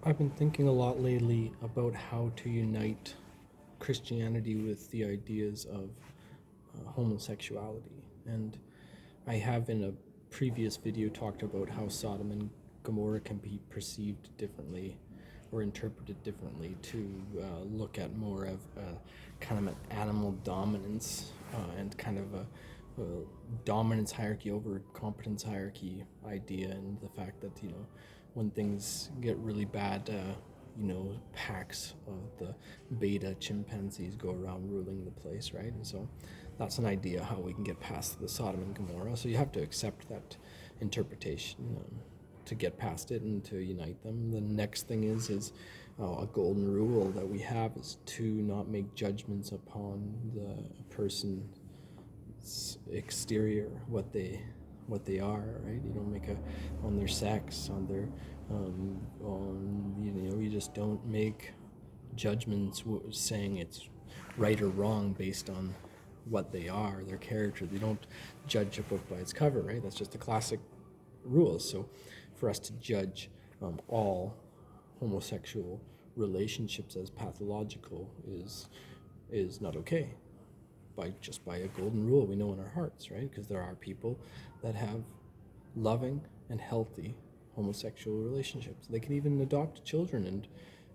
I've been thinking a lot lately about how to unite Christianity with the ideas of homosexuality. And I have in a previous video talked about how Sodom and Gomorrah can be perceived differently or interpreted differently to look at more of a kind of an animal dominance and kind of a dominance hierarchy over competence hierarchy idea, and the fact that when things get really bad, packs of the beta chimpanzees go around ruling the place, right? And so that's an idea how we can get past the Sodom and Gomorrah. So you have to accept that interpretation to get past it and to unite them. The next thing is a golden rule that we have is to not make judgments upon the person's exterior, what they are, right? You don't make a on their sex, on their on you just don't make judgments saying it's right or wrong based on what they are, their character. They don't judge a book by its cover, right? That's just a classic rule. So for us to judge all homosexual relationships as pathological is not okay. By a golden rule we know in our hearts, right? Because there are people that have loving and healthy homosexual relationships. They can even adopt children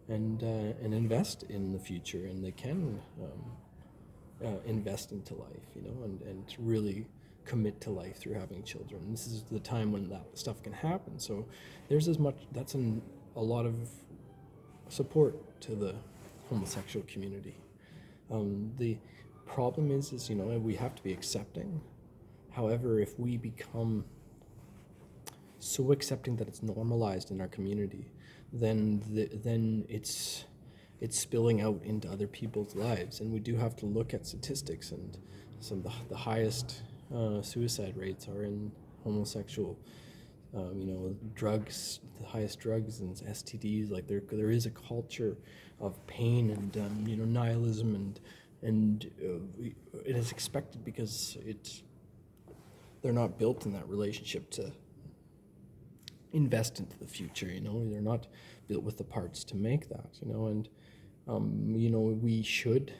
and invest in the future, and they can invest into life, and really commit to life through having children. And this is the time when that stuff can happen. So there's a lot of support to the homosexual community. The problem is we have to be accepting. However, if we become so accepting that it's normalized in our community, then it's spilling out into other people's lives. And we do have to look at statistics, and some of the highest suicide rates are in homosexual. Drugs, the highest drugs and STDs. Like there is a culture of pain and nihilism, and it is expected because they're not built in that relationship to invest into the future. They're not built with the parts to make that. And we should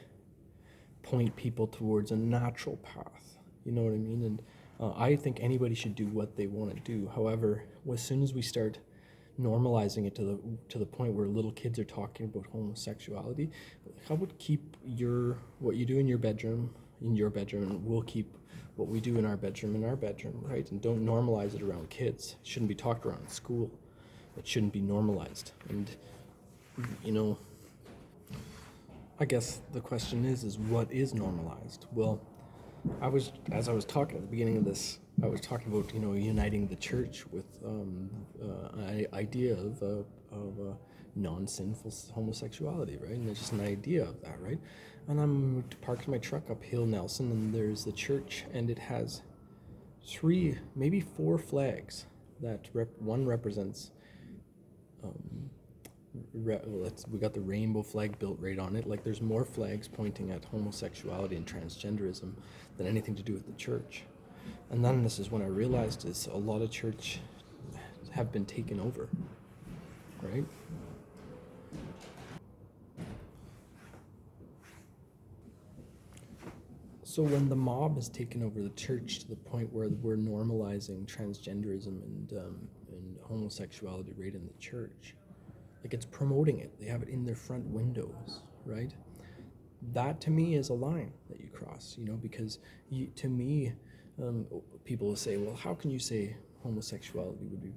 point people towards a natural path. You know what I mean? And I think anybody should do what they want to do. However, as soon as we start normalizing it to the point where little kids are talking about homosexuality, how would keep what you do in your bedroom, and we'll keep what we do in our bedroom, right? And don't normalize it around kids. It shouldn't be talked around in school. It shouldn't be normalized. And I guess the question is what is normalized? Well, as I was talking at the beginning of this, I was talking about uniting the church with an idea of non-sinful homosexuality, right? And it's just an idea of that, right? And I'm parked my truck up Hill Nelson, and there's the church, and it has 3, maybe 4 flags that one represents. We got the rainbow flag built right on it. Like there's more flags pointing at homosexuality and transgenderism than anything to do with the church. And then this is when I realized is a lot of church have been taken over, right? So when the mob has taken over the church to the point where we're normalizing transgenderism and homosexuality right in the church, like it's promoting it. They have it in their front windows, right? That to me is a line that you cross, because to me, people will say, well, how can you say homosexuality would be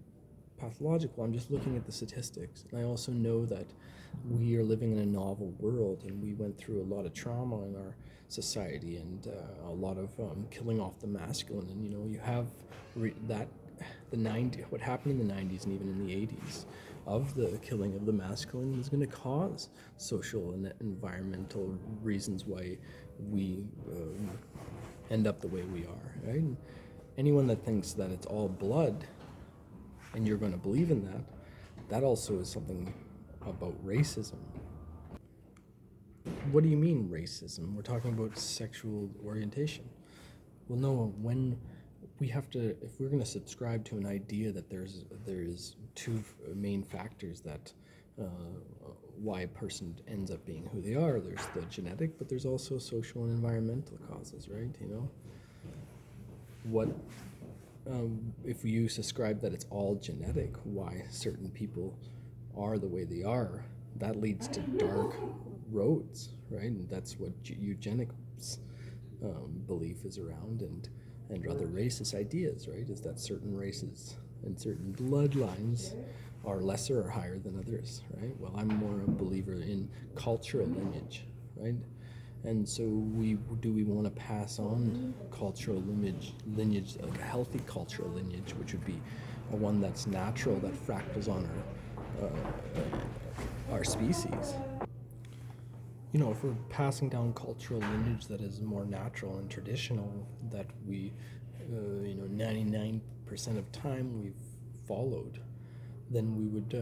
pathological? I'm just looking at the statistics. And I also know that we are living in a novel world, and we went through a lot of trauma in our society, and a lot of killing off the masculine. And you have what happened in the 90s and even in the 80s of the killing of the masculine is going to cause social and environmental reasons why we end up the way we are, right? And anyone that thinks that it's all blood and you're going to believe in that also is something about racism. What do you mean racism? We're talking about sexual orientation. Well, no, when we have to, if we're going to subscribe to an idea that there is 2 main factors that why a person ends up being who they are. There's the genetic, but there's also social and environmental causes, right? What if you subscribe that it's all genetic, why certain people are the way they are, that leads to dark roads, right? And that's what eugenics belief is around, and other racist ideas, right? Is that certain races and certain bloodlines are lesser or higher than others, right? Well, I'm more a believer in cultural lineage, right? And so we want to pass on cultural lineage, like a healthy cultural lineage, which would be a one that's natural, that fractals on our species. If we're passing down cultural lineage that is more natural and traditional, that we, 99% of time we've followed, then we would,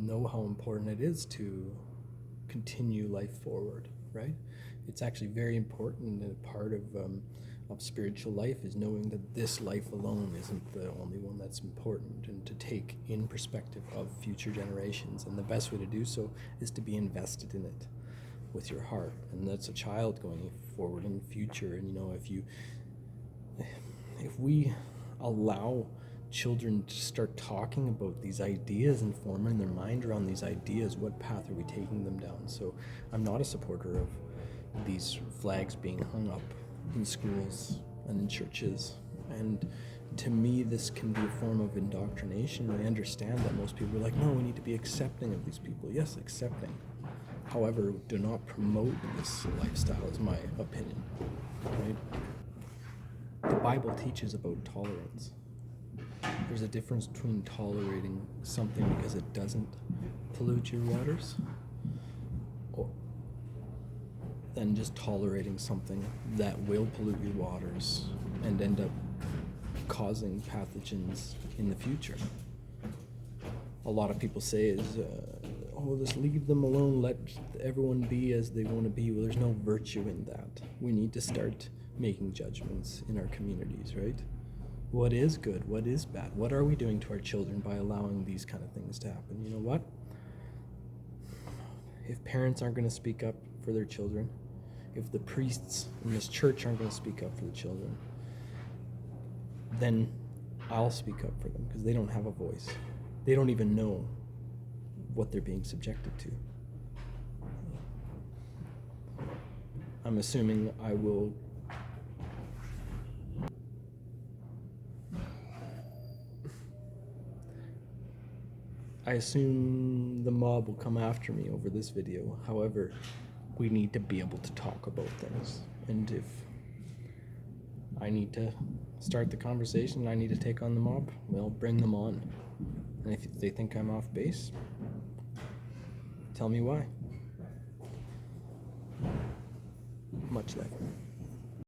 know how important it is to continue life forward, right? It's actually very important, and a part of spiritual life is knowing that this life alone isn't the only one that's important, and to take in perspective of future generations. And the best way to do so is to be invested in it with your heart, and that's a child going forward in the future. And if we allow children to start talking about these ideas and forming their mind around these ideas, what path are we taking them down? So I'm not a supporter of these flags being hung up in schools and in churches, and to me this can be a form of indoctrination. I understand that most people are like, no, we need to be accepting of these people. Yes, accepting. However, do not promote this lifestyle, is my opinion, right? The Bible teaches about tolerance. There's a difference between tolerating something because it doesn't pollute your waters, than just tolerating something that will pollute your waters and end up causing pathogens in the future. A lot of people say is, just leave them alone, let everyone be as they want to be. Well, there's no virtue in that. We need to start making judgments in our communities, right? What is good? What is bad? What are we doing to our children by allowing these kind of things to happen? You know what? If parents aren't going to speak up for their children, if the priests in this church aren't going to speak up for the children, then I'll speak up for them, because they don't have a voice. They don't even know what they're being subjected to. I'm assuming I assume the mob will come after me over this video. However, we need to be able to talk about things. And if I need to start the conversation, I need to take on the mob, well, bring them on. And if they think I'm off base, tell me why. Much love.